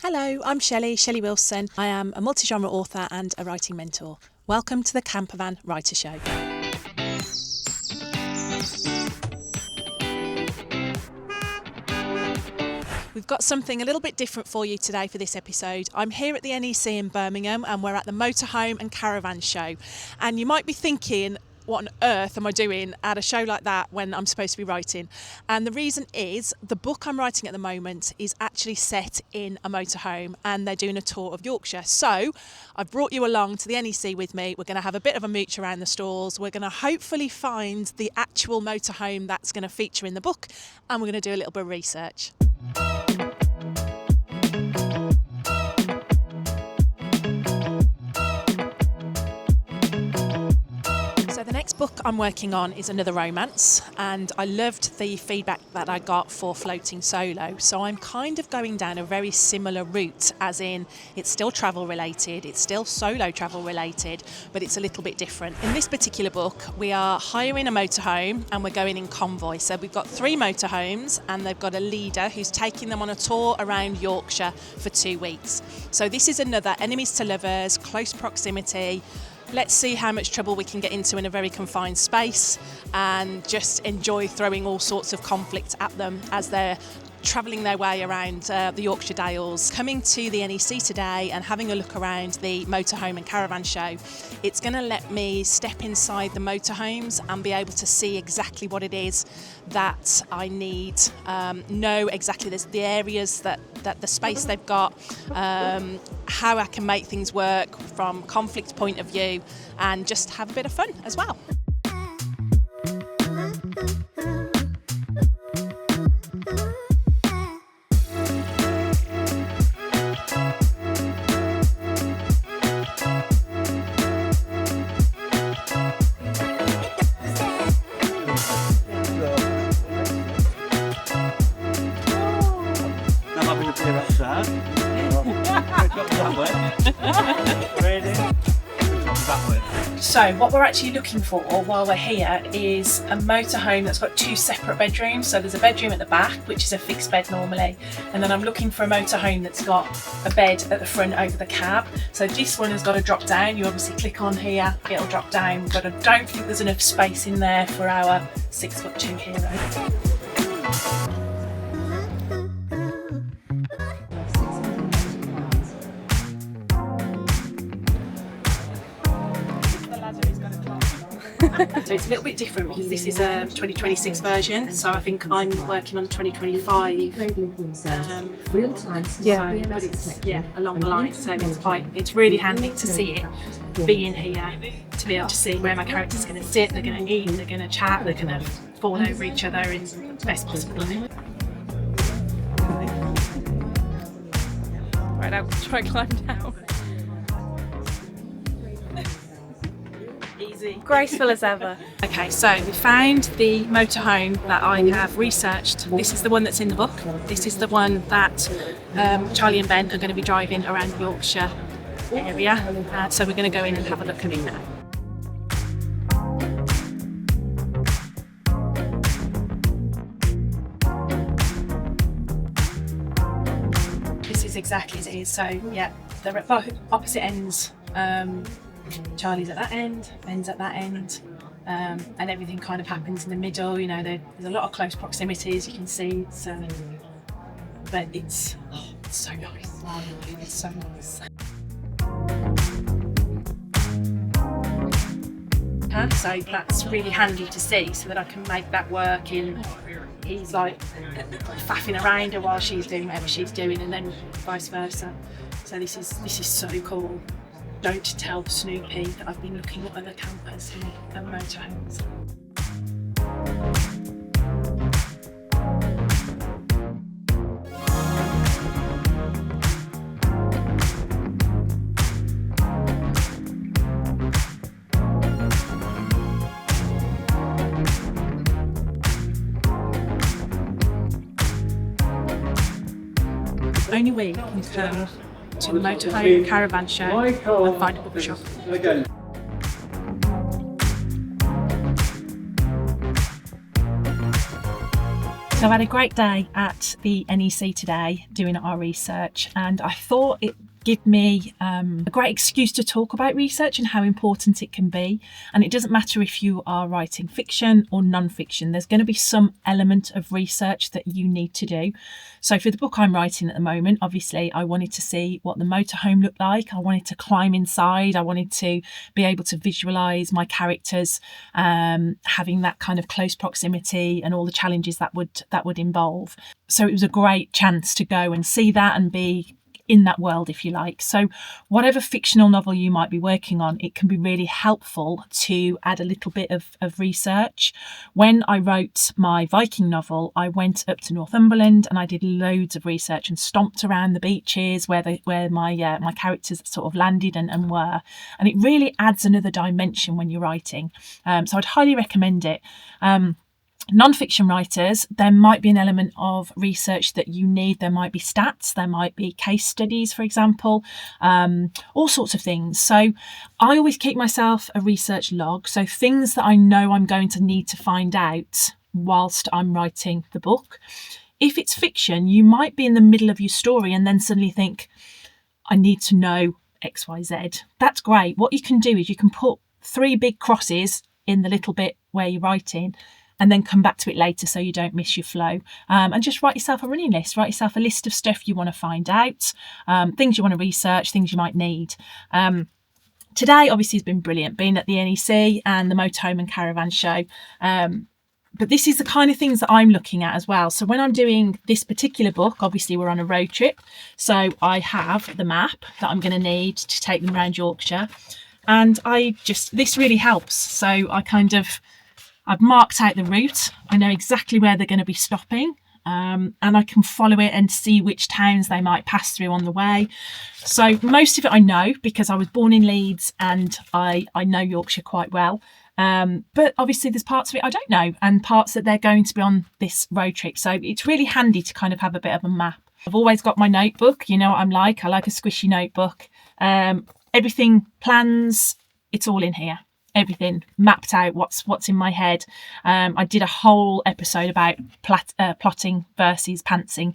Hello, I'm Shelley Wilson. I am a multi-genre author and a writing mentor. Welcome to the Campervan Writer Show. We've got something a little bit different for you today for this episode. I'm here at the NEC in Birmingham and we're at the Motorhome and Caravan Show. And you might be thinking, what on earth am I doing at a show like that when I'm supposed to be writing? And the reason is the book I'm writing at the moment is actually set in a motorhome and they're doing a tour of Yorkshire. So I've brought you along to the NEC with me. We're going to have a bit of a mooch around the stalls. We're going to hopefully find the actual motorhome that's going to feature in the book, and we're going to do a little bit of research. So the next book I'm working on is another romance, and I loved the feedback that I got for Floating Solo. So I'm kind of going down a very similar route, as in it's still travel related, it's still solo travel related, but it's a little bit different. In this particular book, we are hiring a motorhome and we're going in convoy. So we've got 3 motorhomes and they've got a leader who's taking them on a tour around Yorkshire for 2 weeks. So this is another enemies to lovers, close proximity. Let's see how much trouble we can get into in a very confined space and just enjoy throwing all sorts of conflict at them as they're travelling their way around the Yorkshire Dales. Coming to the NEC today and having a look around the Motorhome and Caravan Show, it's going to let me step inside the motorhomes and be able to see exactly what it is that I need, know exactly the areas that the space they've got, how I can make things work from conflict point of view, and just have a bit of fun as well. So what we're actually looking for while we're here is a motorhome that's got 2 separate bedrooms. So there's a bedroom at the back, which is a fixed bed normally, and then I'm looking for a motorhome that's got a bed at the front over the cab. So this one has got to drop down. You obviously click on here, it'll drop down, but I don't think there's enough space in there for our 6'2" hero. So it's a little bit different because this is a 2026 version, so I think I'm working on 2025. But it's along the line, so it's really handy to see it being here, to be able to see where my character's going to sit, they're going to eat, they're going to chat, they're going to fall over each other in the best possible way. Right, I'll try to climb down. Graceful as ever. Okay, so we found the motorhome that I have researched. This is the one that's in the book. This is the one that Charlie and Ben are going to be driving around the Yorkshire area. So we're going to go in and have a look at it now. This is exactly as it is. So yeah, they're at both opposite ends. Charlie's at that end, Ben's at that end, and everything kind of happens in the middle. You know, there's a lot of close proximity, as you can see. But it's so nice. It's so nice. So that's really handy to see, so that I can make that work in. He's like faffing around her while she's doing whatever she's doing, and then vice versa. So this is so cool. Don't tell Snoopy that I've been looking at other campers and motorhomes. Only we can come to the Motorhome Caravan Show and find a bookshop. So I had a great day at the NEC today doing our research, and I thought it give me a great excuse to talk about research and how important it can be. And it doesn't matter if you are writing fiction or non-fiction, there's going to be some element of research that you need to do. So for the book I'm writing at the moment, obviously I wanted to see what the motorhome looked like. I wanted to climb inside. I wanted to be able to visualize my characters having that kind of close proximity and all the challenges that would involve. So it was a great chance to go and see that and be in that world, if you like. So whatever fictional novel you might be working on, it can be really helpful to add a little bit of research. When I wrote my Viking novel, I went up to Northumberland and I did loads of research and stomped around the beaches where my characters sort of landed and were. And it really adds another dimension when you're writing. So I'd highly recommend it. Non-fiction writers, there might be an element of research that you need. There might be stats, there might be case studies, for example, all sorts of things. So I always keep myself a research log. So things that I know I'm going to need to find out whilst I'm writing the book. If it's fiction, you might be in the middle of your story and then suddenly think, I need to know X, Y, Z. That's great. What you can do is you can put 3 big crosses in the little bit where you're writing, and then come back to it later so you don't miss your flow. And just write yourself a running list. Write yourself a list of stuff you want to find out, things you want to research, things you might need. Today, obviously, has been brilliant, being at the NEC and the Motorhome Caravan Show. But this is the kind of things that I'm looking at as well. So when I'm doing this particular book, obviously we're on a road trip. So I have the map that I'm going to need to take them around Yorkshire. And this really helps. So I've marked out the route. I know exactly where they're going to be stopping, and I can follow it and see which towns they might pass through on the way. So most of it I know because I was born in Leeds and I know Yorkshire quite well. But obviously there's parts of it I don't know, and parts that they're going to be on this road trip. So it's really handy to kind of have a bit of a map. I've always got my notebook. You know what I'm like. I like a squishy notebook. Everything, plans, it's all in here. Everything mapped out, what's in my head. I did a whole episode about plotting versus pantsing,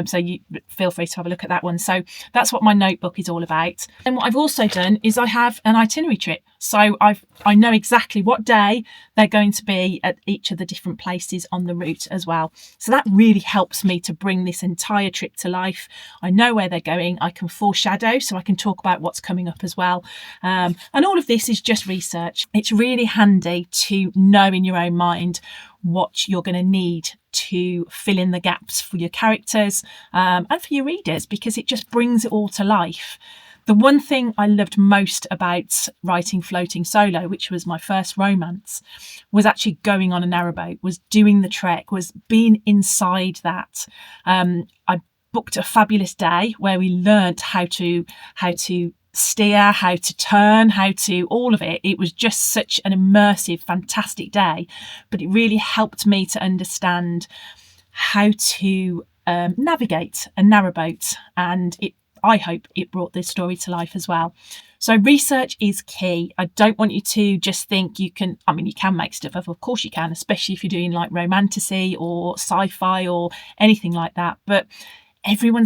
so you feel free to have a look at that one. So that's what my notebook is all about. And what I've also done is I have an itinerary trip, so I know exactly what day they're going to be at each of the different places on the route as well. So that really helps me to bring this entire trip to life. I know where they're going. I can foreshadow, so I can talk about what's coming up as well. And all of this is just research. It's really handy to know in your own mind what you're going to need to fill in the gaps for your characters and for your readers, because it just brings it all to life. The one thing I loved most about writing Floating Solo, which was my first romance, was actually going on a narrowboat, was doing the trek, was being inside that. I booked a fabulous day where we learnt how to steer, how to turn, all of it. It was just such an immersive, fantastic day, but it really helped me to understand how to navigate a narrowboat, and I hope it brought this story to life as well. So research is key. I don't want you to just think you can make stuff up. Of course you can, especially if you're doing like romantasy or sci-fi or anything like that. But everything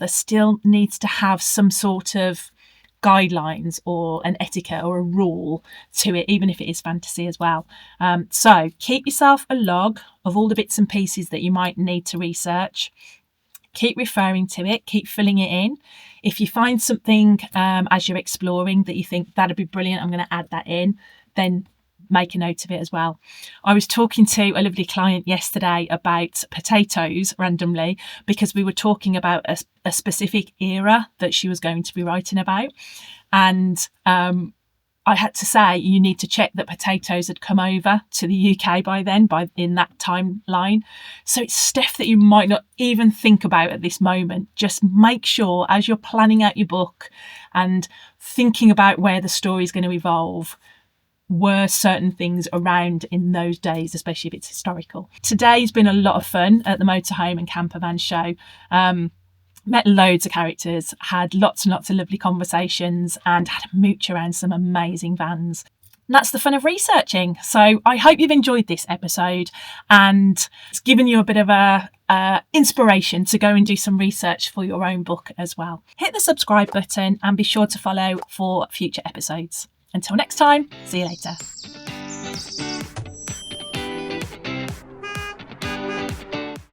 still needs to have some sort of guidelines or an etiquette or a rule to it, even if it is fantasy as well. So keep yourself a log of all the bits and pieces that you might need to research. Keep referring to it, keep filling it in. If you find something as you're exploring that you think that'd be brilliant, I'm going to add that in, then make a note of it as well. I was talking to a lovely client yesterday about potatoes randomly, because we were talking about a specific era that she was going to be writing about. And I had to say, you need to check that potatoes had come over to the UK by then, in that timeline. So it's stuff that you might not even think about at this moment. Just make sure as you're planning out your book and thinking about where the story is going to evolve, were certain things around in those days, especially if it's historical. Today's been a lot of fun at the Motorhome and Campervan Show. Met loads of characters, had lots and lots of lovely conversations, and had a mooch around some amazing vans. And that's the fun of researching. So I hope you've enjoyed this episode and it's given you a bit of a inspiration to go and do some research for your own book as well. Hit the subscribe button and be sure to follow for future episodes. Until next time, see you later.